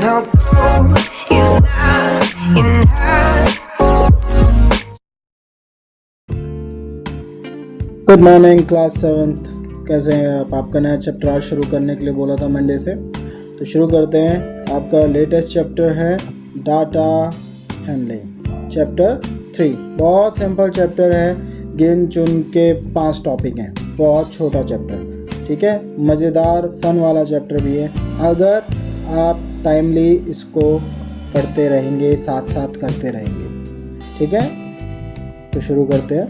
no goal is not enough. Good morning class 7th, कैसे हैं आप? आपका नया चैप्टर आज शुरू करने के लिए बोला था मंडे से, तो शुरू करते हैं। आपका लेटेस्ट चैप्टर है डाटा हैंडलिंग, चैप्टर 3। बहुत सिंपल चैप्टर है, गिन चुन के 5 टॉपिक हैं, बहुत छोटा चैप्टर, ठीक है। मज़ेदार फन वाला चैप्टर भी है, अगर आप टाइमली इसको पढ़ते रहेंगे, साथ साथ करते रहेंगे, ठीक है। तो शुरू करते हैं।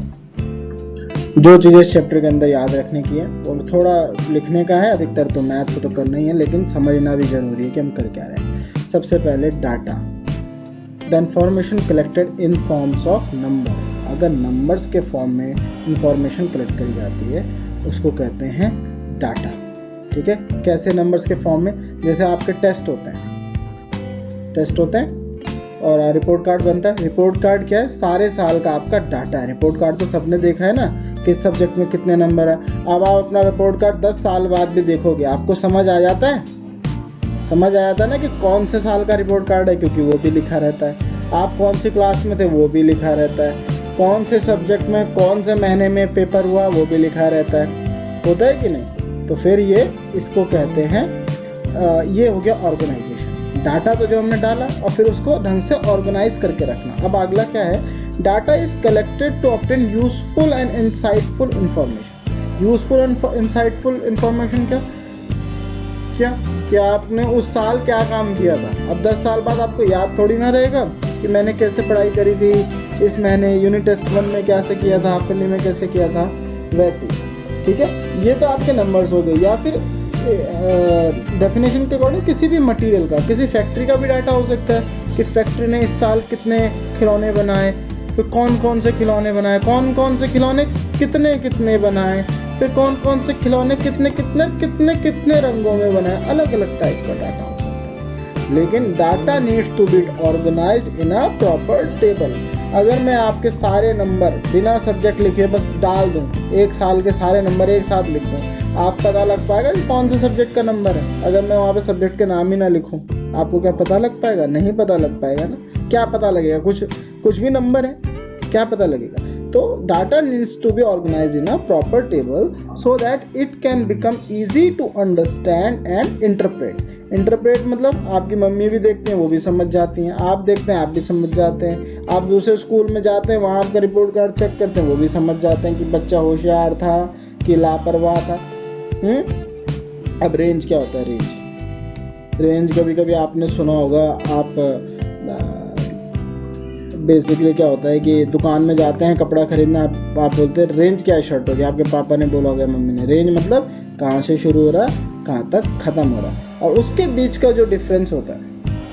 जो चीज़ें इस चैप्टर के अंदर याद रखने की है और थोड़ा लिखने का है, अधिकतर तो मैथ को तो करना ही है, लेकिन समझना भी ज़रूरी है कि हम कर क्या रहे हैं। सबसे पहले data, the information collected in forms of number. अगर नंबर्स के फॉर्म में इंफॉर्मेशन कलेक्ट करी जाती है उसको कहते हैं डाटा, ठीक है। कैसे नंबर्स के फॉर्म में? जैसे आपके टेस्ट होते हैं और रिपोर्ट कार्ड बनता है। रिपोर्ट कार्ड क्या है? सारे साल का आपका डाटा है। रिपोर्ट कार्ड तो सबने देखा है ना, किस सब्जेक्ट में कितने नंबर है। अब आप अपना रिपोर्ट कार्ड 10 साल बाद भी देखोगे, आपको समझ आ जाता है ना कि कौन से साल का रिपोर्ट कार्ड है, क्योंकि वो भी लिखा रहता है। आप कौन सी क्लास में थे वो भी लिखा रहता है, कौन से सब्जेक्ट में कौन से महीने में पेपर हुआ वो भी लिखा रहता है, होता है कि नहीं। तो फिर ये इसको कहते हैं, ये हो गया ऑर्गेनाइजेशन। डाटा तो जो हमने डाला और फिर उसको ढंग से ऑर्गेनाइज करके रखना। अब अगला क्या है? Data is collected to obtain useful and insightful information. Useful and insightful information क्या आपने उस साल क्या काम किया था। अब 10 साल बाद आपको याद थोड़ी ना रहेगा कि मैंने कैसे पढ़ाई करी थी, इस महीने यूनिट टेस्ट 1 में कैसे किया था, हाफ ईयरली में कैसे किया था, वैसे, ठीक है। ये तो आपके नंबर्स हो गए। या फिर डेफिनेशन के अकॉर्डिंग किसी भी मटेरियल का, किसी फैक्ट्री का भी डाटा हो सकता है कि फैक्ट्री ने इस साल कितने खिलौने बनाए, फिर कौन कौन से खिलौने बनाए, कौन कौन से खिलौने कितने बनाए, फिर कौन कौन से खिलौने कितने रंगों में बनाए। अलग अलग टाइप का डाटा हो सकता है, लेकिन data needs to be organised in a proper table. अगर मैं आपके सारे नंबर बिना सब्जेक्ट लिखे बस डाल दूं, एक साल के सारे नंबर एक साथ लिख दूं, आप पता लग पाएगा कि कौन से सब्जेक्ट का नंबर है? अगर मैं वहाँ पे सब्जेक्ट के नाम ही ना लिखूं, आपको क्या पता लग पाएगा? नहीं पता लग पाएगा ना। क्या पता लगेगा? कुछ भी नंबर है, क्या पता लगेगा? तो data needs to be organised in a proper table so that it can become easy to understand and interpret मतलब आपकी मम्मी भी देखती हैं, वो भी समझ जाती हैं, आप देखते हैं, आप भी समझ जाते हैं, आप दूसरे स्कूल में जाते हैं, वहाँ आपका रिपोर्ट कार्ड चेक करते हैं, वो भी समझ जाते हैं कि बच्चा होशियार था कि लापरवाह था। अब रेंज क्या होता है? रेंज कभी आपने सुना होगा। आप बेसिकली क्या होता है कि दुकान में जाते हैं कपड़ा खरीदना, आप बोलते हैं रेंज क्या है शर्ट होगी, आपके पापा ने बोला होगा, मम्मी ने। रेंज मतलब कहाँ से शुरू हो रहा है कहाँ तक ख़त्म हो रहा है, और उसके बीच का जो डिफरेंस होता है,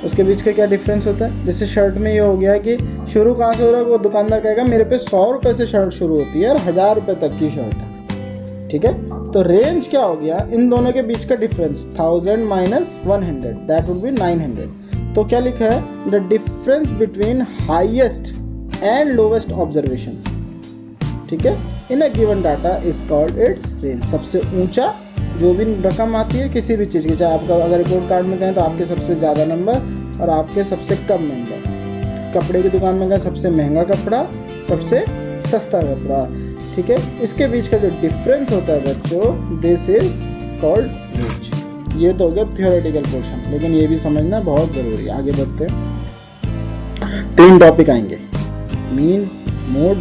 उसके बीच का क्या डिफरेंस होता है। जैसे शर्ट में ये हो गया कि शुरू कहाँ से हो रहा है, वो दुकानदार कहेगा मेरे पे 100 रुपये से शर्ट शुरू होती है और 1000 रुपये तक की शर्ट है, ठीक है। तो रेंज क्या हो गया? इन दोनों के बीच का difference 1000 minus 100, that would be 900। तो क्या लिखा है? The difference between highest and lowest observation, ठीक है, in a given data is called its range. सबसे ऊंचा जो भी रकम आती है किसी भी चीज़ की, चाहे आपका अगर रिपोर्ट कार्ड में कहें तो आपके सबसे ज़्यादा नंबर और आपके सबसे कम नंबर। कपड़े की दुकान में कहें सबसे महंगा कपड़ा, सबसे सस्ता कपड़ा, ठीक है। इसके बीच का जो डिफरेंस होता है बच्चों, दिस इज कॉल्ड रेंज। ये तो हो गया थियोरेटिकल पोर्शन, लेकिन ये भी समझना बहुत ज़रूरी है। आगे बढ़ते हैं। 3 टॉपिक आएंगे, मीन, मोड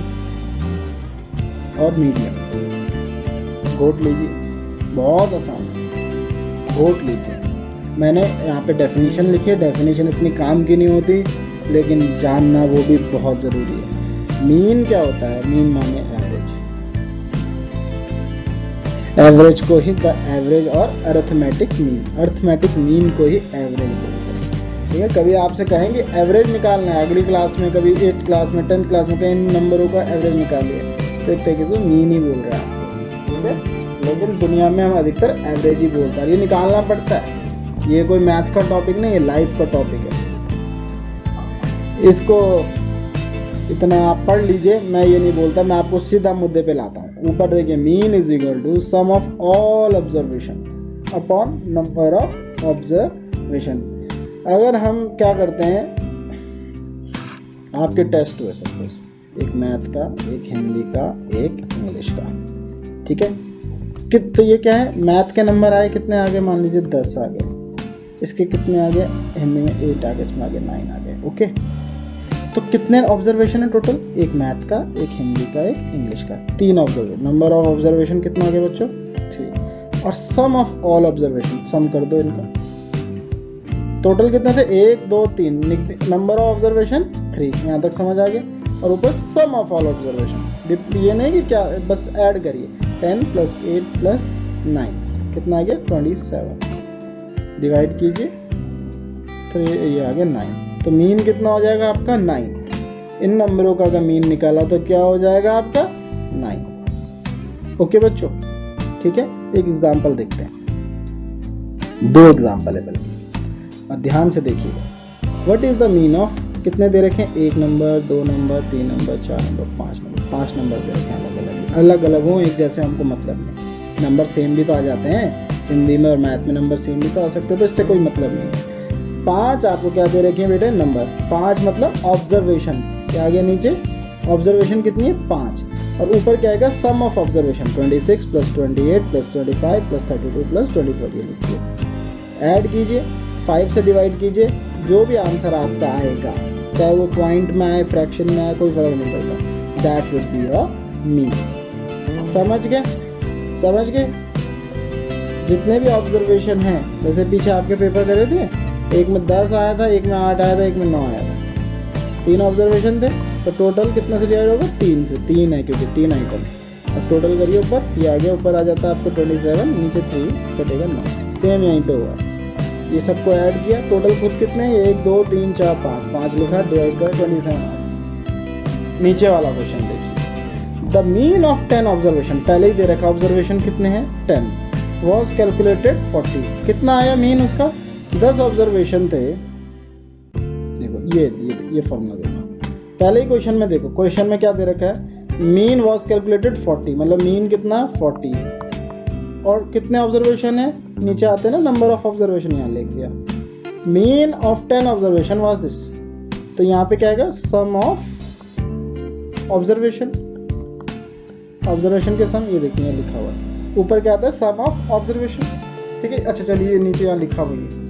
और मीडियम। गोट लीजिए, बहुत आसान है, गोट लीजिए। मैंने यहाँ पे डेफिनेशन लिखी है, डेफिनेशन इतनी काम की नहीं होती, लेकिन जानना वो भी बहुत ज़रूरी है। मीन क्या होता है? मीन माने एवरेज को ही द एवरेज और अरिथमेटिक मीन को ही एवरेज बोलते हैं, ठीक है। कभी आपसे कहेंगे एवरेज निकालना है, अगली क्लास में कभी 8th क्लास में 10th क्लास में कहीं नंबरों का एवरेज निकालिए, तो एक तरीके से मीन ही बोल रहे हैं आपको, ठीक है। लेकिन दुनिया में हम अधिकतर एवरेज ही बोलते हैं, ये निकालना पड़ता है। ये कोई मैथ्स का टॉपिक नहीं, ये लाइफ का टॉपिक है। इसको इतना आप पढ़ लीजिए, मैं ये नहीं बोलता, मैं आपको सीधा मुद्दे पे लाता हूँ। ऊपर देखिए, mean is equal to sum of all observation upon number of observation. अगर हम क्या करते हैं, आपके टेस्ट हुए सपोज, एक मैथ का, एक हिंदी का, एक इंग्लिश का, ठीक है। तो ये क्या है, मैथ के नंबर आए कितने आ गए, मान लीजिए 10 आ गए, इसके कितने आ गए, हिंदी में 8 आ गए, इसमें आ गए 9 आ गए, ओके। तो कितने ऑब्जर्वेशन है टोटल, एक मैथ का, एक हिंदी का, एक इंग्लिश का, 3 ऑब्जर्वेशन। नंबर ऑफ ऑब्जर्वेशन कितना आ गया बच्चों, 3। और सम ऑफ ऑल ऑब्जर्वेशन, सम कर दो इनका, टोटल कितने थे, 1 2 3, नंबर ऑफ ऑब्जर्वेशन 3, यहाँ तक समझ आ गया। और ऊपर सम ऑफ ऑल ऑब्जर्वेशन, ये नहीं कि क्या बस ऐड करिए, 10 + 8 + 9 कितना आ गया, 27, डिवाइड कीजिए, 3 ये आ गया 9। तो मीन कितना हो जाएगा आपका, 9। इन नंबरों का अगर मीन निकाला तो क्या हो जाएगा आपका, 9। ओके बच्चों, ठीक है। एक एग्जांपल देखते हैं, 2 एग्जांपल है बल्कि, और ध्यान से देखिएगा। What is the mean of, कितने दे रखे हैं, 1 number, 2 number, 3 number, 4 number, 5 number दे रखे हैं, अलग अलग हो, एक जैसे हमको मतलब नहीं। नंबर सेम भी तो आ जाते हैं, हिंदी में और मैथ में नंबर सेम भी तो आ सकते हैं, तो इससे कोई मतलब नहीं। 5 आपको क्या दे रखे हैं बेटे, नंबर 5 मतलब ऑब्जर्वेशन, क्या आ गया नीचे, ऑब्जर्वेशन कितनी है, 5। और ऊपर क्या आएगा, सम ऑफ ऑब्जर्वेशन, 26 + 28 + 25 + 32 + 24, ये लिखिए। ऐड कीजिए, 5 से डिवाइड कीजिए, जो भी आंसर आपका आएगा, चाहे वो पॉइंट में आए, फ्रैक्शन में आए, कोई फर्क नहीं पड़ता, that would be a mean. समझ गए। जितने भी ऑब्जर्वेशन हैं, जैसे पीछे आपके पेपर करे थे, एक में 10 आया था, एक में 8 आया था, एक में 9 आया था, 3 ऑब्जर्वेशन थे, तो टोटल कितना से डिवाइड होगा, 3 से, 3 है क्योंकि 3 आइटम। अब टोटल करिए, ऊपर ये आ गया, ऊपर आ जाता है आपको 27, नीचे 3 कटेगा 9, सेम यहीं पे हुआ। ये सबको ऐड किया, टोटल खुद कितने हैं, 1 2 3 4 5 लिखा, डिवाइड कर 27। नीचे वाला क्वेश्चन देखिए, द मीन ऑफ 10 ऑब्जर्वेशन, पहले ही दे रखा, ऑब्जर्वेशन कितने हैं, 10, वॉज कैलकुलेटेड 40, कितना आया मीन उसका, 10 ऑब्जर्वेशन थे। देखो ये फॉर्मूला देखो, पहले ही क्वेश्चन में देखो, क्वेश्चन में क्या दे रखा है, मीन वॉज कैलकुलेटेड 40, मतलब मीन कितना 40, और कितने ऑब्जर्वेशन है, नीचे आते हैं ना नंबर ऑफ ऑब्जर्वेशन, यहाँ लिख दिया, mean of 10 observation was this. तो यहाँ पे क्या आएगा, सम ऑफ ऑब्जर्वेशन, ऑब्जर्वेशन के सम, ये देखिए यहाँ लिखा हुआ है, ऊपर क्या आता है, सम ऑफ ऑब्जर्वेशन, ठीक है। अच्छा चलिए, नीचे यहाँ लिखा हुआ है,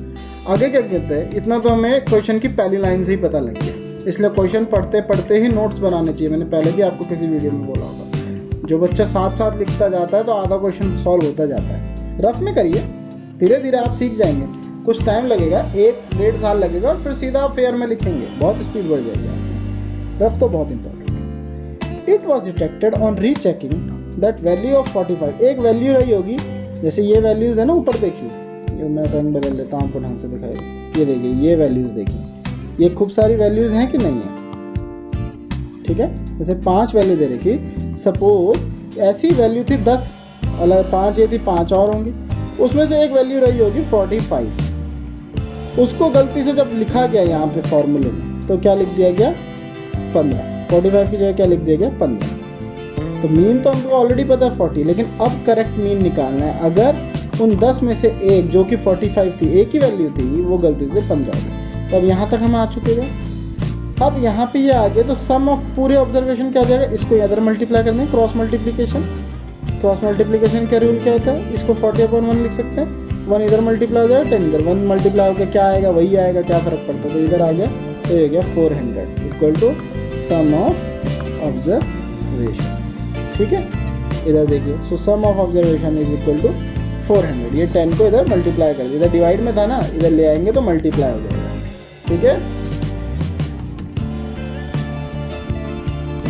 आगे क्या कहते हैं, इतना तो हमें क्वेश्चन की पहली लाइन से ही पता लग गया, इसलिए क्वेश्चन पढ़ते पढ़ते ही नोट्स बनाने चाहिए। मैंने पहले भी आपको किसी वीडियो में बोला होगा, जो बच्चा साथ साथ लिखता जाता है तो आधा क्वेश्चन सॉल्व होता जाता है। रफ में करिए, धीरे धीरे आप सीख जाएंगे, कुछ टाइम लगेगा, 1-1.5 साल लगेगा, और फिर सीधा फेयर में लिखेंगे, बहुत स्पीड बढ़ जाएगी। रफ तो बहुत important. It was detected on rechecking that value of 45, एक वैल्यू रही होगी, जैसे ये वैल्यूज है ना, ऊपर देखिए, ये मैं रंग बदल लेता हूँ आपको ढंग से दिखाई, ये देखिए, ये वैल्यूज देखिए, ये खूब सारी वैल्यूज हैं कि नहीं है, ठीक है। जैसे 5 वैल्यू दे रखी, सपोज ऐसी वैल्यू थी 10, अलग 5 ये थी, 5 और होंगी, उसमें से एक वैल्यू रही होगी 45, उसको गलती से जब लिखा गया यहाँ पे फॉर्मूले में, तो क्या लिख दिया गया, 15, 45 की जगह क्या लिख दिया गया, 15। तो मीन तो हमको ऑलरेडी पता है 40, लेकिन अब करेक्ट मीन निकालना है। अगर उन 10 में से एक जो कि 45 थी, एक ही वैल्यू थी, वो गलती से 15 हो गई, तो अब यहाँ तक हम आ चुके हैं। अब यहाँ पे ये आ गया, तो सम ऑफ पूरे ऑब्जर्वेशन क्या आ जाएगा, इसको इधर मल्टीप्लाई करना है, क्रॉस मल्टीप्लीकेशन। क्रॉस मल्टीप्लीकेशन का रूल क्या होता है, इसको 40/1 लिख सकते हैं, 1 इधर मल्टीप्लाई हो जाएगा, 10 इधर, 1 मल्टीप्लाई होकर क्या आएगा, वही आएगा, क्या फर्क पड़ता है, तो इधर आ गया, तो ये गया 400 equal to sum of observation, ठीक है। इधर देखिए, so sum of observation is equal to 400, ये 10 को इधर मल्टीप्लाई कर दिया, इधर डिवाइड में था ना, इधर ले आएंगे तो मल्टीप्लाई हो जाएगा, ठीक है।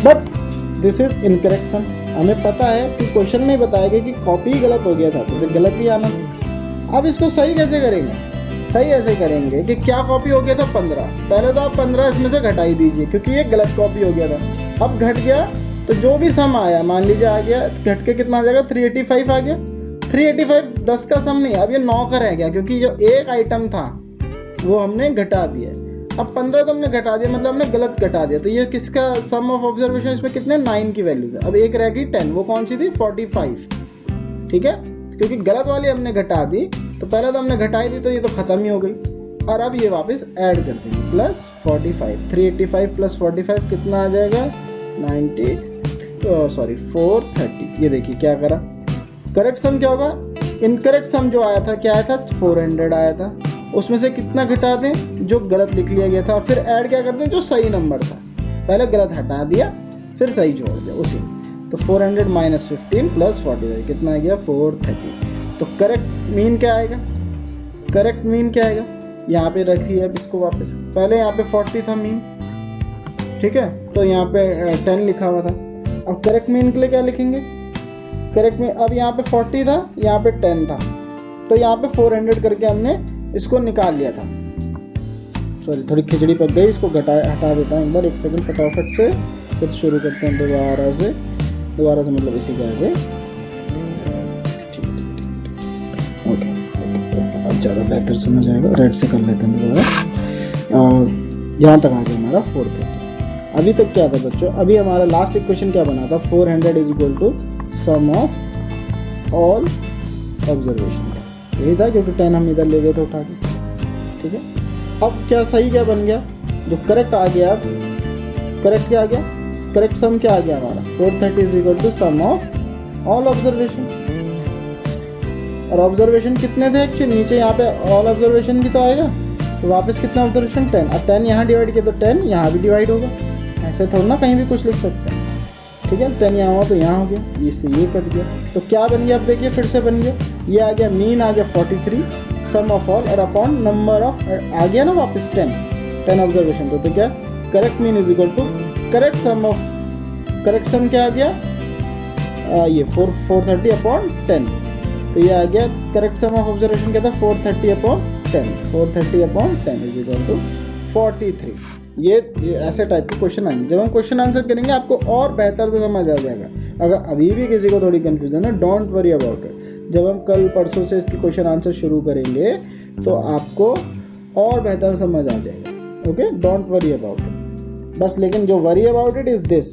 बट दिस इज इनकरेक्ट सम, हमें पता है कि क्वेश्चन में बताएगा कि कॉपी गलत हो गया था, तो फिर गलत ही आना था। अब इसको सही कैसे करेंगे, सही ऐसे करेंगे कि क्या कॉपी हो गया था, 15, पहले तो आप 15 इसमें से घटा ही दीजिए, क्योंकि ये गलत कॉपी हो गया था। अब घट गया, तो जो भी सम आया, मान लीजिए आ गया, घट के कितना आ जाएगा, 385 आ गया, 385 10 का सम नहीं, अब ये 9 का रह गया, क्योंकि जो एक आइटम था वो हमने घटा दिया। अब 15 तो हमने घटा दिया, मतलब हमने गलत घटा दिया, तो ये किसका सम ऑफ ऑब्जर्वेशन, इसमें कितने 9 की वैल्यूज है। अब एक रह गई 10, वो कौन सी थी, 45, ठीक है, क्योंकि गलत वाली हमने घटा दी, तो पहले तो हमने घटाई दी, तो ये तो खत्म ही हो गई। और अब ये वापस ऐड कर देंगे प्लस 45, 385 प्लस 45 कितना आ जाएगा 430। ये देखिए क्या करा, करेक्ट सम क्या होगा, इनकरेक्ट सम जो आया था क्या आया था 400 आया था, उसमें से कितना घटा दें जो गलत लिख लिया गया था, और फिर ऐड क्या करते हैं जो सही नंबर था, पहले गलत हटा दिया फिर सही जोड़ दिया उसी। तो 400 माइनस 15 प्लस 45 कितना आ गया 430। तो करेक्ट मीन क्या आएगा, करेक्ट मीन क्या आएगा, यहाँ पे रखिए अब इसको वापस, पहले यहाँ पे 40 था मीन, ठीक है, तो यहाँ पे 10 लिखा हुआ था। अब करेक्ट मीन के लिए क्या लिखेंगे, करेक्ट मीन, अब यहाँ पे 40 था, यहाँ पे 10 था, तो यहाँ पे 400 करके हमने इसको निकाल लिया था। सॉरी थोड़ी खिचड़ी पक गई, इसको हटा देता हूँ एक बार, एक सेकंड फटाफट से, फिर शुरू करते हैं दोबारा से मतलब इसी का आगे। ओके अब ज़्यादा बेहतर समझ आएगा, रेड से कर लेते हैं दोबारा। यहाँ तक आ गया हमारा 430। अभी तक क्या था बच्चों, अभी हमारा लास्ट इक्वेशन क्या बना था, 400 is equal to sum of all observation, यही था क्योंकि 10 हम इधर ले गए थे उठा के, ठीक है। अब क्या सही क्या बन गया, जो करेक्ट आ गया, करेक्ट क्या आ गया, करेक्ट सम क्या आ गया हमारा 430 is equal to sum of all observation. और ऑब्जर्वेशन कितने थे एक्चुअली, नीचे यहाँ पे ऑल ऑब्जर्वेशन भी तो आएगा, तो वापस कितना ऑब्जर्वेशन 10, अब 10 यहाँ डिवाइड किया तो 10 यहाँ भी डिवाइड होगा, ऐसे थोड़ा ना कहीं भी कुछ लिख सकते हैं, ठीक है। 10 यहाँ हुआ तो यहाँ हो गया, इससे ये कट गया, तो क्या बन गया, अब देखिए फिर से बन गया, ये आ गया मीन आ गया 43 सम ऑफ ऑल और अपॉन नंबर ऑफ आ गया ना वापस 10 ऑब्जर्वेशन, तो क्या correct mean is equal to correct sum of, correct sum क्या आ गया ये 430 अपॉन 10, तो ये आ गया करेक्ट सम ऑफ ऑब्जर्वेशन क्या था 430 upon 10, 430 upon 10 is equal to 43। ये ऐसे टाइप के क्वेश्चन आएंगे, जब हम क्वेश्चन आंसर करेंगे आपको और बेहतर से समझ आ जाएगा। अगर अभी भी किसी को थोड़ी कंफ्यूजन है, डोंट वरी अबाउट इट, जब हम कल परसों से इसके क्वेश्चन आंसर शुरू करेंगे तो आपको और बेहतर समझ आ जाएगा, okay, don't worry about it बस। लेकिन जो worry about it is this,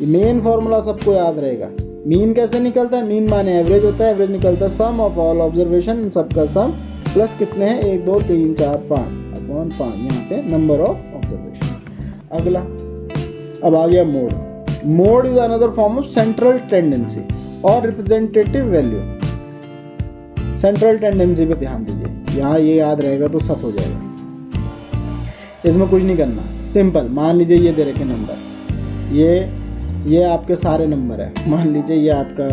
main formula सबको याद रहेगा, मीन कैसे निकलता है, मीन माने एवरेज होता है, एवरेज निकलता है सम ऑफ ऑल ऑब्जर्वेशन, इन सबका सम प्लस कितने हैं 1 2 3 4 5 अपॉन 5, यहाँ पे नंबर ऑफ ऑब्जर्वेशन। अगला अब आ गया mode, mode is another form of central tendency और रिप्रेजेंटेटिव वैल्यू। सेंट्रल टेंडेंसी पे ध्यान दीजिए, यहाँ ये याद रहेगा तो सब हो जाएगा, इसमें कुछ नहीं करना, सिंपल। मान लीजिए ये दे रखे नंबर, ये आपके सारे नंबर है, मान लीजिए ये आपका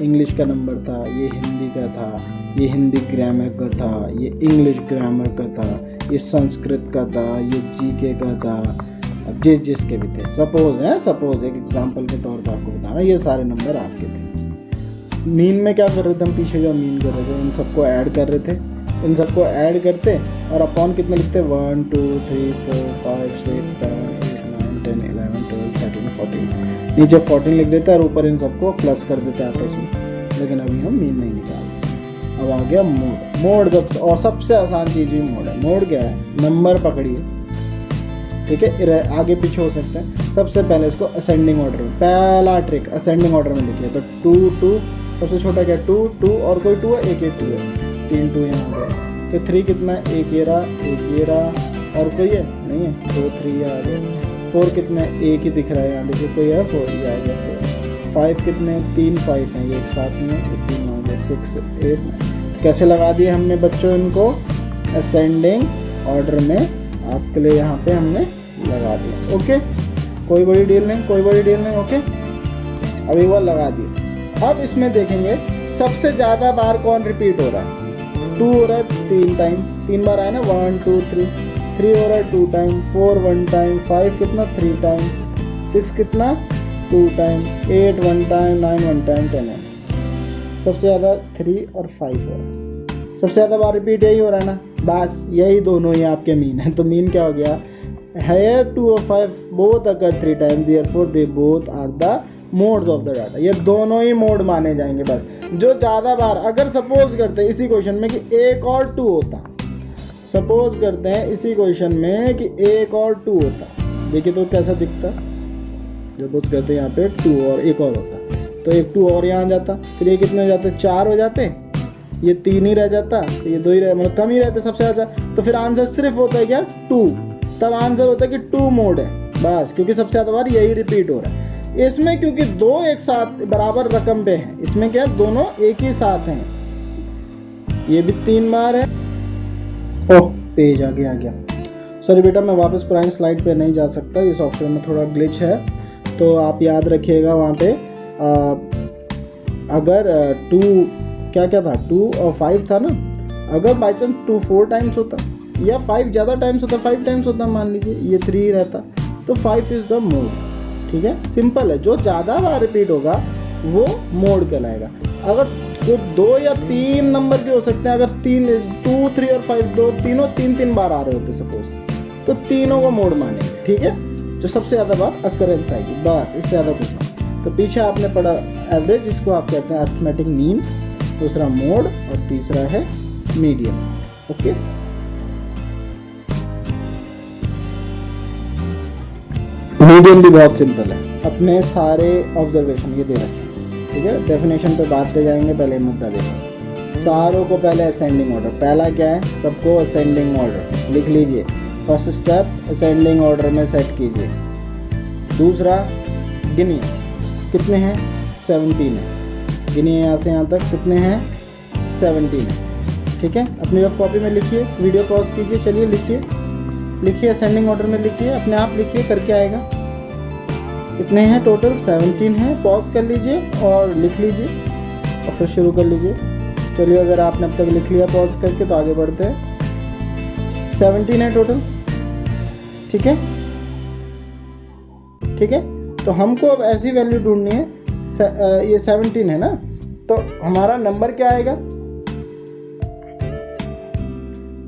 इंग्लिश का नंबर था, ये हिंदी का था, ये हिंदी ग्रामर का था, ये इंग्लिश ग्रामर का था, ये संस्कृत का था, ये जीके का था, अब जिसके भी थे, सपोज एक एग्जांपल के तौर पर आपको बता रहा हूँ, ये सारे नंबर आपके थे। मीन में क्या कर रहे थे हम, पीछे जो मीन कर रहे थे इन सबको ऐड कर रहे थे, इन सबको ऐड करते और अपॉन कितने लिखते 1 2 3 4 5 6 7 8 9 10 11 12 13 14, नीचे 14 लिख देते और ऊपर इन सबको प्लस कर देते आपस में, लेकिन अभी हम मीन नहीं निकालते। अब आ गया मोड, मोड जब और सबसे आसान चीज ही मोड है। मोड क्या है, नंबर पकड़िए, ठीक है, आगे पीछे हो सकते हैं। सबसे पहले इसको असेंडिंग ऑर्डर में, पहला ट्रिक असेंडिंग ऑर्डर में लिखिए, तो 2 2 सबसे छोटा क्या 2 2 और कोई 2 है, एक 2 है, 3 2 यहाँ हो गया, फिर 3 कितना है, एक ये रहा और कोई है नहीं है, 2 3 आ गया, 4 कितना है, एक ही दिख रहा है यहाँ देखिए, कोई है 4 ही आ गया, 5 कितने 3 5 हैं, ये एक साथ में 3 आ गया, 6 8 9। कैसे लगा दिए हमने बच्चों इनको, असेंडिंग ऑर्डर में आपके लिए यहाँ पे हमने लगा दिया, ओके, कोई बड़ी डील नहीं, ओके। अब एक बार लगा दिए। अब इसमें देखेंगे सबसे ज़्यादा बार कौन रिपीट हो रहा है, 2 हो रहा है 3 टाइम, 3 बार आया ना, 1 2 3, 3 हो रहा है 2 टाइम, 4 1 टाइम, 5 कितना 3 टाइम, 6 कितना 2 टाइम, 8 1 टाइम, 9 1 टाइम, 10 है। सबसे ज़्यादा 3 और 5 हो रहा है, सबसे ज़्यादा बार रिपीट यही हो रहा है ना, बस यही दोनों ही आपके मीन है। तो मीन क्या हो गया, here 2 or 5 both occur 3 times, therefore they both are the modes of the data। ये दोनों ही मोड माने जाएंगे बस, जो ज़्यादा बार, अगर सपोज करते हैं इसी क्वेश्चन में कि 1 और 2 होता, सपोज करते हैं इसी क्वेश्चन में कि 1 और 2 होता, देखिए तो कैसा दिखता, सपोज करते हैं यहाँ पे 2 और 1 और होता, तो 1 2 और यहाँ जाता, फिर ये कितने हो जाते 4 हो जाते, ये 3 ही रह जाता, तो ये 2 ही रह, मतलब कम ही रहते सबसे ज़्यादा। तो फिर आंसर सिर्फ होता है क्या 2, तब आंसर होता है कि 2 मोड है बस, क्योंकि सबसे ज्यादा बार यही रिपीट हो रहा है। इसमें क्योंकि दो एक साथ बराबर रकम पे हैं, इसमें क्या दोनों एक ही साथ हैं, ये भी 3 बार है। ओह पेज आ गया। सॉरी बेटा मैं वापस पुरानी स्लाइड पे नहीं जा सकता, ये सॉफ्टवेयर में थोड़ा ग्लिच है, तो आप याद रखिएगा वहाँ पे अगर 2 क्या था 2 और 5 था ना, अगर बाई चांस 2 4 टाइम्स होता या 5 ज़्यादा टाइम्स होता, 5 टाइम्स होता, मान लीजिए ये 3 रहता, तो 5 इज द मोड। ठीक है, सिंपल है, जो ज़्यादा बार रिपीट होगा वो मोड कहलाएगा। अगर तो 2 या 3 नंबर के हो सकते हैं, अगर 2 3 और 5 तीनों 3 बार आ रहे होते सपोज, तो तीनों को मोड मानेंगे। ठीक है, जो सबसे ज़्यादा बार अकरेंस आएगी, बस इससे ज़्यादा कुछ नहीं। तो पीछे आपने पढ़ा एवरेज, जिसको आप कहते हैं अरिथमेटिक मीन, दूसरा मोड और तीसरा है मीडियन। ओके, मीडियन भी बहुत सिंपल है, अपने सारे ऑब्जर्वेशन ये दे रखे हैं। ठीक है, डेफिनेशन पे बात पे जाएंगे, पहले मुद्दा देखो। सारों को पहले असेंडिंग ऑर्डर, पहला क्या है, सबको असेंडिंग ऑर्डर लिख लीजिए। फर्स्ट स्टेप असेंडिंग ऑर्डर में सेट कीजिए। दूसरा गिनिए, कितने हैं 17 है, गिनिए यहाँ से यहाँ तक, कितने हैं 17 है। ठीक है, अपनी रफ कॉपी में लिखिए, वीडियो पॉज कीजिए, चलिए लिखिए असेंडिंग ऑर्डर में लिखिए, अपने आप लिखिए, करके आएगा। कितने हैं टोटल 17 हैं, पॉज कर लीजिए और लिख लीजिए और फिर शुरू कर लीजिए। चलिए, अगर आपने अब तक लिख लिया पॉज करके तो आगे बढ़ते हैं। 17 है टोटल। ठीक है, ठीक है, तो हमको अब ऐसी वैल्यू ढूंढनी है, ये 17 है ना, तो हमारा नंबर क्या आएगा,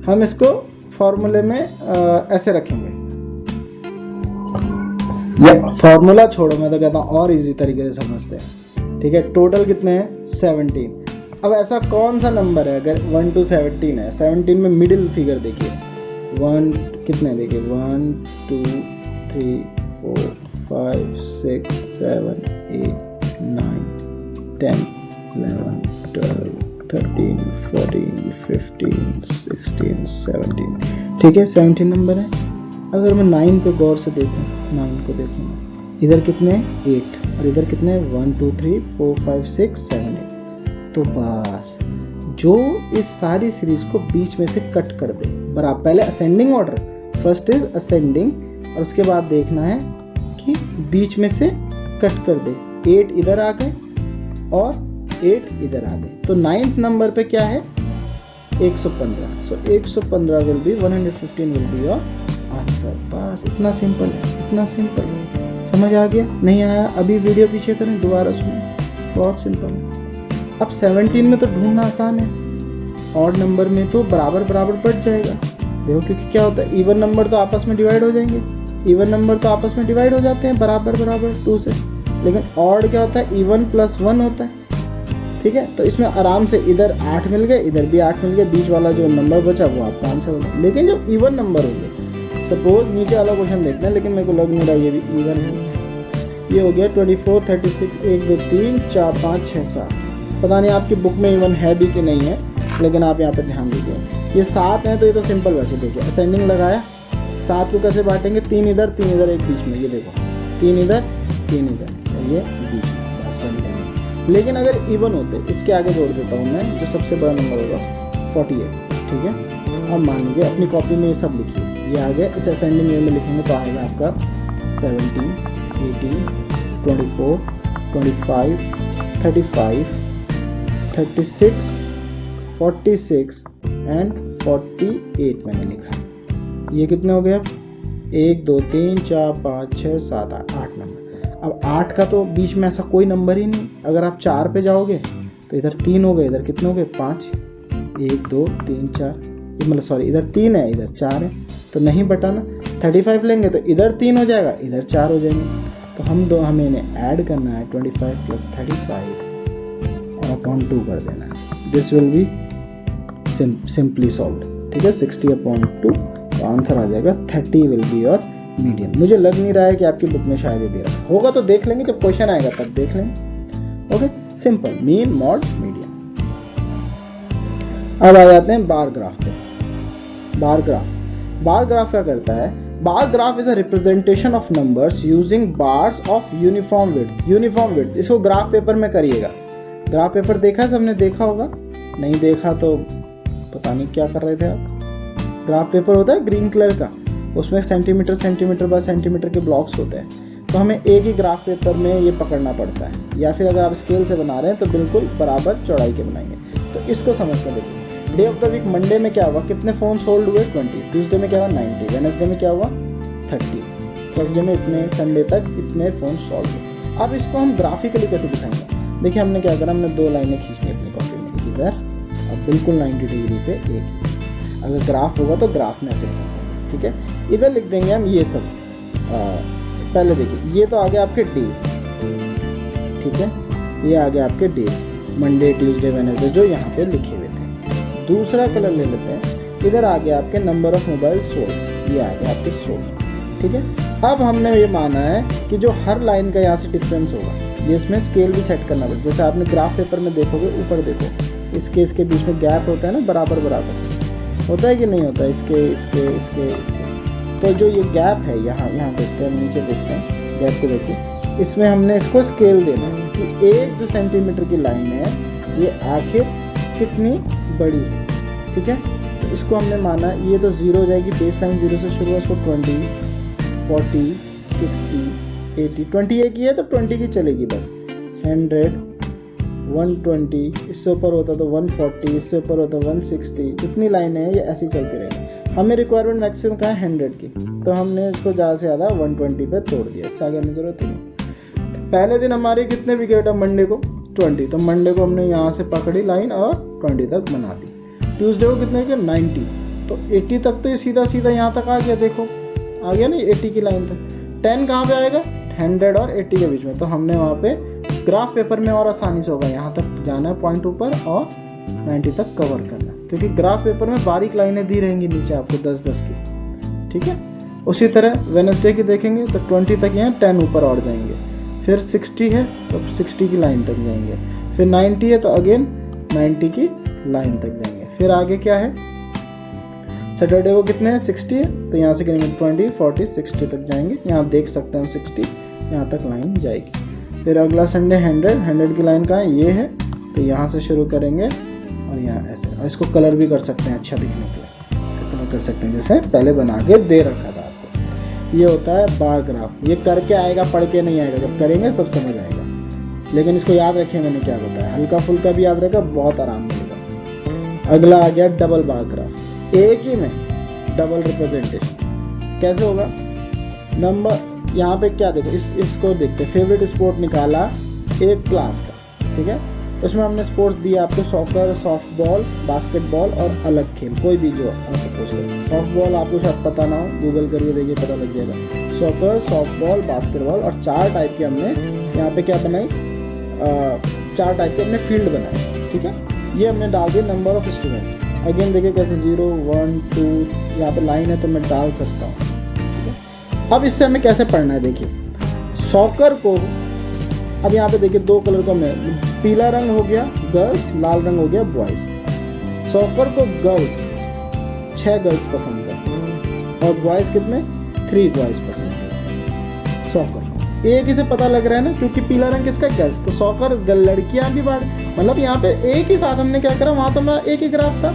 हम इसको फॉर्मूले में ऐसे रखेंगे, या फॉर्मूला छोड़ो, मैं तो कहता हूँ और इजी तरीके से समझते हैं। ठीक है, टोटल कितने हैं 17। अब ऐसा कौन सा नंबर है, अगर 1 to 17 है, 17 में मिडिल फिगर देखिए, 1 कितने देखिए 1 2 3 4 5 6 7 8 9 10 11 12 13 14 15 16 17। ठीक है, 17 नंबर है। अगर मैं 9 पे गौर से देखूं, 9 को देखूंगा, इधर कितने 8 और इधर कितने 1 2 3 4 5 6 7 8। तो बस जो इस सारी सीरीज को बीच में से कट कर दे बराबर, पहले ascending order, first is ascending, और उसके बाद देखना है कि बीच में से कट कर दे। 8 इधर आ गए और 8 इधर आ गए, तो 9th नंबर पे क्या है 115। सो 115 will be 115 will be your answer. बस इतना सिंपल है, इतना सिंपल है। समझ आ गया? नहीं आया अभी वीडियो पीछे करें, दोबारा सुनें, बहुत सिंपल है। अब 17 में तो ढूंढना आसान है, ऑड नंबर में तो बराबर बराबर बढ़ जाएगा। देखो क्योंकि क्या होता है, इवन नंबर तो आपस में डिवाइड हो जाएंगे, इवन नंबर तो आपस में डिवाइड हो जाते हैं बराबर बराबर 2 से, लेकिन ऑड क्या होता है, इवन प्लस 1 होता है। ठीक है, तो इसमें आराम से इधर 8 मिल गए, इधर भी 8 मिल गए, बीच वाला जो नंबर बचा वो आपका आंसर होगा। लेकिन जब इवन नंबर हो गए, सपोज नीचे वाला क्वेश्चन देखते हैं, लेकिन मेरे को लग नहीं रहा ये भी इवन है। ये हो गया 24 36 1 2 3 4 5 6 7। पता नहीं आपकी बुक में इवन है भी कि नहीं है, लेकिन आप यहाँ पे ध्यान दीजिए। ये 7 है तो ये तो सिंपल वैसे देखिए, असेंडिंग लगाया, 7 को कैसे बांटेंगे, 3 इधर 3 इधर, एक बीच में, ये देखो 3 इधर 3 इधर, ये बीच में, बस बन जाएंगे। लेकिन अगर इवन होते, इसके आगे जोड़ देता हूँ मैं, जो सबसे बड़ा नंबर होगा 48। ठीक है, अब मान लीजिए अपनी कॉपी में ये सब लिखिए, ये आ गया, इस असेंडिंग वे में लिखेंगे तो आएगा आपका 17 18 24 25 35 36 46 एंड 48 मैंने लिखा। ये कितने हो गए अब, 1 2 3 4 5 6 7 8 नंबर। अब 8 का तो बीच में ऐसा कोई नंबर ही नहीं। अगर आप 4 पे जाओगे तो इधर 3 हो गए, इधर कितने हो गए 5, 1 2 3 4, मतलब सॉरी इधर 3 है इधर 4 है, तो नहीं बटाना। 35 लेंगे तो इधर 3 हो जाएगा, इधर 4 हो जाएंगे। तो हमें इन्हें ऐड करना है, 25 + 35 और अपॉन 2 कर देना है। This will be simply solved. ठीक है, 60/2, तो आंसर आ जाएगा 30 विल बी योर मीडियन। मुझे लग नहीं रहा है कि आपकी बुक में शायद ये दे रहा होगा, तो देख लेंगे, जब क्वेश्चन आएगा तब देख लेंगे। Okay, simple, mean mod median. अब आ जाते हैं बार ग्राफ पे। बार ग्राफ क्या करता है? Bar graph is a representation of numbers using bars of uniform width. इसको ग्राफ पेपर में करिएगा। ग्राफ पेपर देखा, सबने देखा होगा, नहीं देखा तो पता नहीं क्या कर रहे थे आप। ग्राफ पेपर होता है ग्रीन कलर का, उसमें सेंटीमीटर बाय सेंटीमीटर के ब्लॉक्स होते हैं। तो हमें एक ही ग्राफ पेपर में ये पकड़ना पड़ता है, या फिर अगर आप स्केल से बना रहे हैं तो बिल्कुल बराबर चौड़ाई के बनाएंगे। तो इसको समझ कर देखिए। Day of the week Monday में क्या हुआ, कितने फोन सोल्ड हुए? 20। ट्यूसडे में क्या हुआ? 90। वेडनेसडे में क्या हुआ? 30। थर्सडे में इतने, संडे तक इतने फोन सोल्ड हुए। अब इसको हम ग्राफिकली कैसे दिखाएंगे? देखिए हमने क्या करा, हमने 2 लाइनें खींच ली अपनी कॉपी में इधर, अब बिल्कुल 90 डिग्री पे एक ही। अगर ग्राफ होगा तो ग्राफ में ऐसे लिखेंगे, ठीक है। इधर लिख देंगे हम ये सब। पहले देखिए, ये तो आ गया आपके डेज, ठीक है, ये आ गया आपके डेज, मंडे ट्यूसडे वेडनेसडे जो यहाँ पे लिखे हुए थे। दूसरा कलर ले लेते हैं, इधर आ गया आपके नंबर ऑफ मोबाइल सोल्ड, ये आ गया आपके सोल्ड, ठीक है। अब हमने ये माना है कि जो हर लाइन का यहाँ से डिफरेंस होगा, ये इसमें स्केल भी सेट करना पड़ेगा। जैसे आपने ग्राफ पेपर में देखोगे, ऊपर देखो, इसके बीच में गैप होता है ना, बराबर होता है कि नहीं होता? इसके तो जो ये गैप है यहाँ देखते हैं, नीचे देखते हैं, गैप को देखिए, इसमें हमने इसको स्केल देना है कि एक जो सेंटीमीटर की लाइन है ये आखिर कितनी बड़ी है, ठीक है। तो इसको हमने माना, ये तो 0 हो जाएगी, बेस लाइन 0 से शुरू है, इसको 20, 40, 60, 80, 20 एक ही है तो 20 की चलेगी बस। 100, 120, इससे ऊपर होता तो 140, इससे ऊपर होता 160, जितनी लाइनें हैं ये ऐसी चलती रहेगी। हमें रिक्वायरमेंट मैक्सिमम का है 100 की, तो हमने इसको ज़्यादा से ज़्यादा 120 पे तोड़ दिया, इससे आगे हमें ज़रूरत नहीं। तो पहले दिन हमारे कितने विकेट है? मंडे को 20, तो मंडे को हमने यहाँ से पकड़ी लाइन और 20 तक बना दी। ट्यूसडे को कितने के? 90, तो 80 तक तो ये सीधा यहाँ तक आ गया, देखो आ गया नहीं 80 की लाइन तक। 10 कहाँ पे आएगा? 100 और 80 के बीच में, तो हमने वहाँ पे ग्राफ पेपर में और आसानी से होगा, यहाँ तक जाना है पॉइंट ऊपर और 90 तक कवर करना, क्योंकि ग्राफ पेपर में बारीक लाइनें दी रहेंगी नीचे आपको 10-10 की, ठीक है। उसी तरह वेडनेसडे की देखेंगे तो 20 तक यहाँ 10 ऊपर और जाएंगे, फिर 60 है तो 60 की लाइन तक जाएंगे, फिर 90 है तो अगेन 90 की लाइन तक जाएंगे। फिर आगे क्या है? सैटरडे को कितने हैं? 60 है, तो यहाँ से करेंगे 20, 40, 60 तक जाएंगे, यहाँ देख सकते हैं 60 यहाँ तक लाइन जाएगी। फिर अगला संडे 100 की लाइन कहाँ है? ये है, तो यहाँ से शुरू करेंगे और यहाँ ऐसे, और इसको कलर भी कर सकते हैं अच्छा दिखने के लिए, कलर कर सकते हैं जैसे पहले बना के दे रखा था आपको। ये होता है बार ग्राफ। ये करके आएगा, पढ़ के नहीं आएगा, जब करेंगे तब समझ आएगा, लेकिन इसको याद रखें मैंने क्या बताया, हल्का फुल्का भी याद रखा, बहुत आराम मिलेगा। अगला आ गया डबल बार ग्राफ, एक ही में डबल रिप्रेजेंटेशन। कैसे होगा? नंबर यहाँ पे क्या देखो, इसको देखते, फेवरेट स्पोर्ट निकाला एक क्लास का, ठीक है। उसमें हमने स्पोर्ट्स दिया आपको, सॉकर, सॉफ्टबॉल, बास्केटबॉल और अलग खेल कोई भी जो आप सपोज करें। सॉफ्टबॉल आपको शायद पता ना हो, गूगल करिए देखिए पता लग जाएगा। सॉकर, सॉफ्टबॉल, बास्केटबॉल, और 4 टाइप के हमने यहाँ पे क्या बनाई, 4 टाइप के हमने फील्ड बनाए, ठीक है। ये हमने डाल दिया नंबर ऑफ स्टूडेंट। अगेन देखिए कैसे 0, 1, 2, यहाँ पे लाइन है तो मैं डाल सकता हूँ, ठीक है। अब इससे हमें कैसे पढ़ना है, देखिए सॉकर को अब यहाँ पे देखिए 2 कलर का मैं, पीला रंग हो गया गर्ल्स, लाल रंग हो गया बॉयज। सॉकर को गर्ल्स 6 गर्ल्स पसंद करते और बॉयज कितने? 3 बॉयज पसंद करते सॉकर। एक ही से पता लग रहा है ना, क्योंकि पीला रंग किसका? गर्ल्स, तो सॉकर लड़कियां भी बाढ़, मतलब यहाँ पे एक ही साथ हमने क्या करा, वहां तो मेरा एक ही ग्राफ था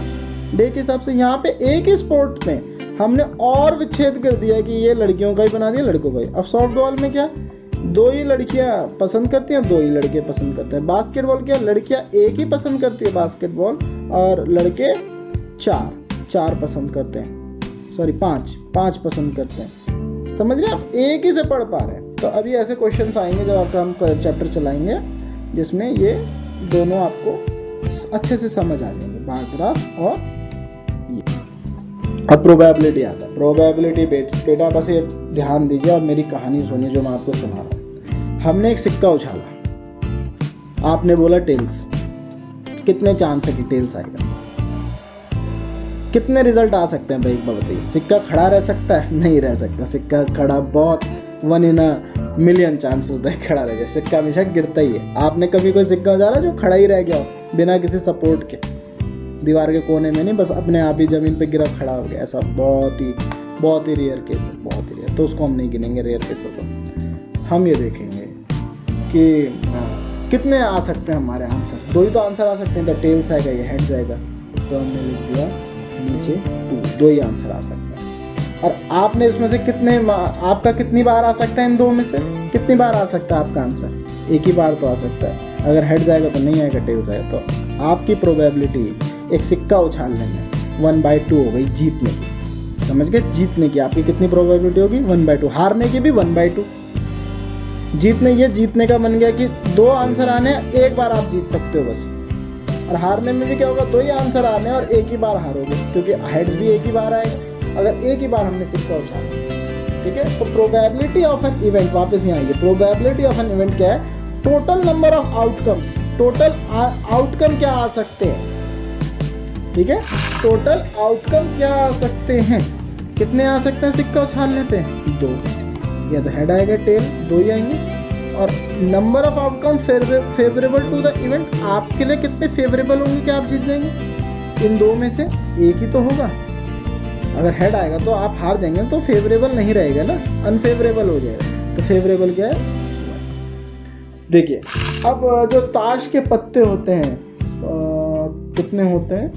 डे के हिसाब से, यहाँ पे एक ही स्पोर्ट में हमने और विच्छेद कर दिया कि ये लड़कियों का ही बना दिया, लड़कों का ही। अब सॉफ्टबॉल में क्या, 2 ही लड़कियां पसंद करती हैं, 2 ही लड़के पसंद करते हैं। बास्केटबॉल क्या, लड़कियां एक ही पसंद करती है बास्केटबॉल, और लड़के 4 पसंद करते हैं, सॉरी 5 पसंद करते हैं। समझ रहे आप, एक ही से पढ़ पा रहे हैं। तो अभी ऐसे क्वेश्चंस आएंगे जब आपका हम चैप्टर चलाएंगे जिसमें ये दोनों आपको अच्छे से समझ आ जाएंगे, बार ग्राफ और ये। अब प्रोबेबिलिटी आता है। प्रोबेबिलिटी बेटा बस ये ध्यान दीजिए और मेरी कहानी सुनिए जो मैं आपको सुना रहा हूँ। हमने एक सिक्का उछाला, आपने बोला टेल्स, कितने चांस है कि टेल्स आएगा? कितने रिजल्ट आ सकते हैं भाई एक बार बताइए? सिक्का खड़ा रह सकता है? नहीं रह सकता। सिक्का खड़ा बहुत 1 in a million चांस होता है खड़ा रह जाए। सिक्का हमेशा गिरता ही है। आपने कभी कोई सिक्का उछाला जो खड़ा ही रह गया हो बिना किसी सपोर्ट के? दीवार के कोने में नहीं, बस अपने आप ही जमीन पे गिरा खड़ा हो गया, ऐसा बहुत ही रेयर केस है, बहुत ही रेयर। तो उसको हम नहीं गिनेंगे रेयर केस होगा। हम ये देखेंगे कि कितने आ सकते हैं हमारे आंसर। 2 ही तो आंसर आ सकते हैं, तो टेल्स आएगा, ये हेड्स आएगा, तो हमने लिख दिया नीचे 2 ही आंसर आ सकते हैं। और आपने इसमें से आपका कितनी बार आ सकता है, इन 2 में से कितनी बार आ सकता है आपका आंसर? एक ही बार तो आ सकता है। अगर हेड्स आएगा तो नहीं आएगा, टेल्स आएगा तो आपकी प्रोबेबिलिटी एक सिक्का उछालने में 1/2 हो गई जीतने की। समझ गए? जीतने की आपकी कितनी प्रोबेबिलिटी होगी? 1/2। हारने की भी 1/2। जीतने का बन गया कि 2 आंसर आने, एक बार आप जीत सकते हो बस। और हारने में भी क्या होगा? 2 ही आंसर आने और एक ही बार हारोगे, क्योंकि हेड्स भी एक ही बार आएगा अगर एक ही बार हमने सिक्का उछाला। ठीक है, तो प्रोबेबिलिटी ऑफ एन इवेंट, वापस यहाँ आइए, प्रोबेबिलिटी ऑफ एन इवेंट क्या है? Total number of outcomes, total outcome क्या आ सकते हैं। ठीक है, टोटल आउटकम क्या आ सकते हैं, कितने आ सकते हैं सिक्का उछालने पे? 2। या तो हेड आएगा, टेल, 2 ही आएंगे। और number of outcome favourable to the event, आपके लिए कितने फेवरेबल होंगे कि आप जीत जाएंगे? इन 2 में से एक ही तो होगा। अगर हेड आएगा तो आप हार जाएंगे, तो फेवरेबल नहीं रहेगा ना, अनफेवरेबल हो जाएगा। तो फेवरेबल क्या है? देखिए, अब जो ताश के पत्ते होते हैं कितने होते हैं?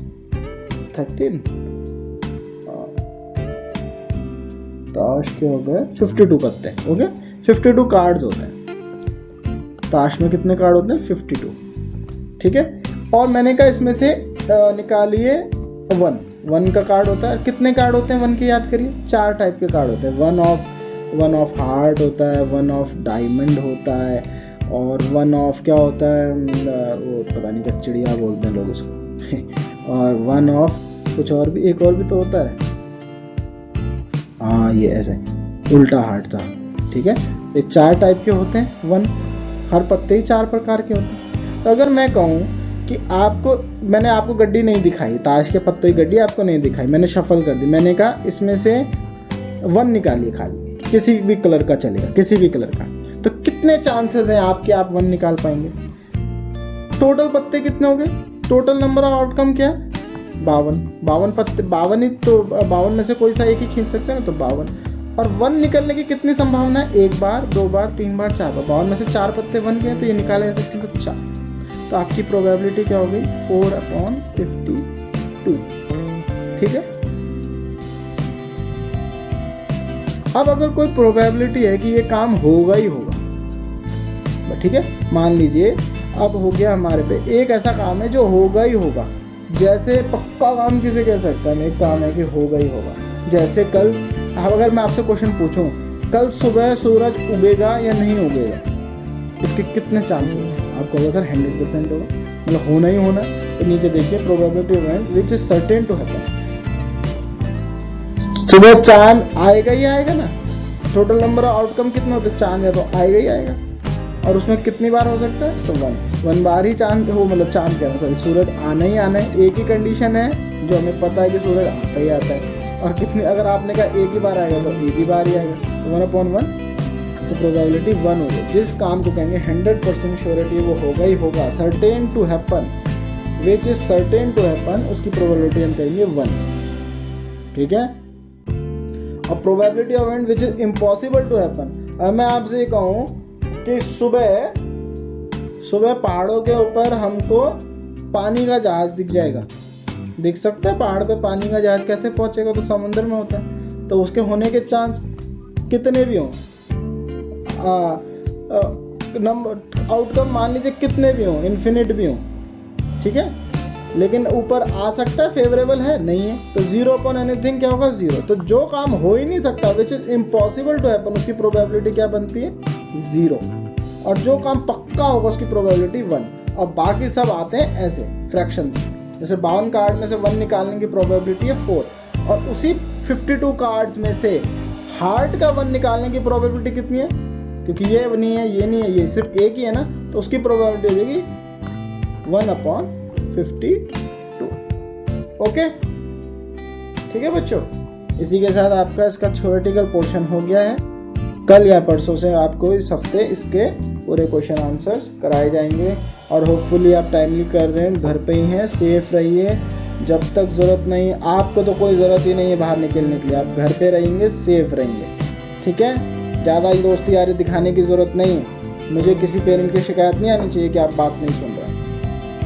13। ताश के हो गए 52 पत्ते। ओके, 52 कार्ड्स होते हैं ताश में। कितने कार्ड होते हैं? 52। ठीक है, और मैंने कहा इसमें से निकालिए 1 का कार्ड होता है। कितने कार्ड होते हैं 1 के? याद करिए, 4 टाइप के कार्ड होते हैं। 1 ऑफ हार्ट होता है, 1 ऑफ डायमंड होता है, और 1 ऑफ क्या होता है, वो पता नहीं क्या चिड़िया बोलते हैं लोग उसको और 1 ऑफ कुछ और भी, एक और भी तो होता है, हाँ ये ऐसे उल्टा हार्ट था। ठीक है, ये 4 टाइप के होते हैं 1, हर पत्ते ही 4 प्रकार के होते हैं। तो अगर मैं कहूँ कि मैंने आपको गड्डी नहीं दिखाई, ताश के पत्तों की गड्डी आपको नहीं दिखाई, मैंने शफल कर दी, मैंने कहा इसमें से 1 निकालिए, खाली किसी भी कलर का चलेगा, किसी भी कलर का, तो कितने चांसेस हैं आपके आप 1 निकाल पाएंगे? टोटल पत्ते कितने हो गए? टोटल नंबर ऑफ आउटकम क्या? 52 पत्ते, 52 ही तो, 52 में से कोई सा एक ही खींच सकते हैं ना, तो 52। और 1 निकलने की कितनी संभावना है? 1 बार, 2 बार, 3 बार, 4 बार। 52 में से 4 पत्ते 1 गए, तो ये निकाले जा सकते हैं, तो 4। तो आपकी प्रोबेबिलिटी क्या हो गई? 4/52। ठीक है, अब अगर कोई प्रोबेबिलिटी है कि ये काम होगा ही होगा, ठीक है, मान लीजिए अब हो गया हमारे पे एक ऐसा काम है जो होगा ही होगा। जैसे पक्का काम किसे कह सकता है? एक काम है कि होगा ही होगा। जैसे कल, अगर मैं आपसे क्वेश्चन पूछूं, कल सुबह सूरज उगेगा या नहीं उगेगा, इसके कितने चांसेस हैं? आपको होगा सर 100% होगा, मतलब होना ही होना। तो नीचे देखिए, probability event which is certain to happen. सुबह चांद आएगा ही आएगा ना। टोटल नंबर ऑफ आउटकम कितने होते हैं? चांद या तो आएगा ही आएगा, और उसमें कितनी बार हो सकता है? तो 1 बार ही चांद हो, मतलब चांद क्या, सॉरी सूरज आना ही आना है। एक ही कंडीशन है जो हमें पता है कि सूरज आता ही आता है। और कितनी, अगर आपने कहा एक ही बार आएगा तो एक ही बार ही आएगा, तो 1/1, तो प्रोबेबिलिटी 1 हो गई। जिस काम को कहेंगे 100% श्योरिटी वो होगा ही होगा, certain to happen, which is certain to happen, उसकी प्रोबेबिलिटी हम कहेंगे 1। ठीक है, और probability of event which is impossible to happen. अब मैं आपसे ये कहूँ कि सुबह पहाड़ों के ऊपर हमको पानी का जहाज दिख जाएगा, दिख सकता है? पहाड़ पे पानी का जहाज कैसे पहुंचेगा? तो समुद्र में होता है। तो उसके होने के चांस कितने भी हों, नंबर आउटकम मान लीजिए कितने भी हों, इन्फिनिट भी हों, ठीक है, लेकिन ऊपर आ सकता है, फेवरेबल है नहीं है, तो 0/anything क्या होगा? 0। तो जो काम हो ही नहीं सकता, which is impossible to happen, उसकी प्रोबेबिलिटी क्या बनती है? 0। और जो काम पक्का होगा उसकी प्रोबेबिलिटी 1। और बाकी सब आते हैं ऐसे फ्रैक्शंस, जैसे 52 कार्ड में से 1 निकालने की प्रोबेबिलिटी है 4, और उसी 52 कार्ड्स में से हार्ट का 1 निकालने की प्रोबेबिलिटी कितनी है? क्योंकि ये नहीं है, ये नहीं है, ये सिर्फ एक ही है ना, तो उसकी प्रोबेबिलिटी हो जाएगी 1/52। ओके, ठीक है बच्चों, इसी के साथ आपका इसका थ्योरेटिकल पोर्शन हो गया है। कल या परसों से आपको इस हफ्ते इसके पूरे क्वेश्चन आंसर्स कराए जाएंगे, और होपफुली आप टाइमली कर रहे हैं, घर पे ही हैं, सेफ रहिए, जब तक ज़रूरत नहीं, आपको तो कोई ज़रूरत ही नहीं है बाहर निकलने के लिए, आप घर पे रहेंगे, सेफ रहेंगे, ठीक है। ज़्यादा दोस्ती यारी दिखाने की ज़रूरत नहीं है। मुझे किसी पेरेंट की शिकायत नहीं आनी चाहिए कि आप बात नहीं सुन रहे।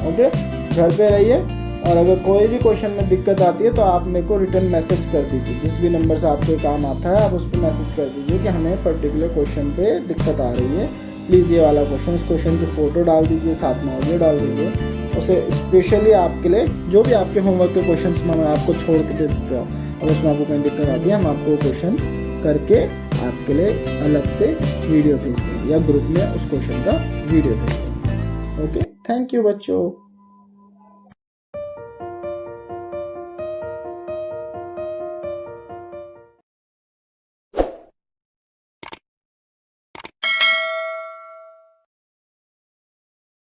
ओके, घर पे रहिए, और अगर कोई भी क्वेश्चन में दिक्कत आती है तो आप मेरे को रिटर्न मैसेज कर दीजिए। जिस भी नंबर से आपको काम आता है आप उस पर मैसेज कर दीजिए कि हमें पर्टिकुलर क्वेश्चन पे दिक्कत आ रही है, प्लीज़ ये वाला क्वेश्चन, उस क्वेश्चन की फ़ोटो डाल दीजिए, साथ में ऑडियो डाल दीजिए। उसे स्पेशली आपके लिए जो भी आपके होमवर्क के क्वेश्चन मैं आपको छोड़ के दे देता हूँ, और उसमें आपको कहीं दिक्कत आती है हम आपको क्वेश्चन करके आपके लिए अलग से वीडियो भेज देंगे, या ग्रुप में उस क्वेश्चन का वीडियो भेज देंगे। ओके, थैंक यू बच्चों।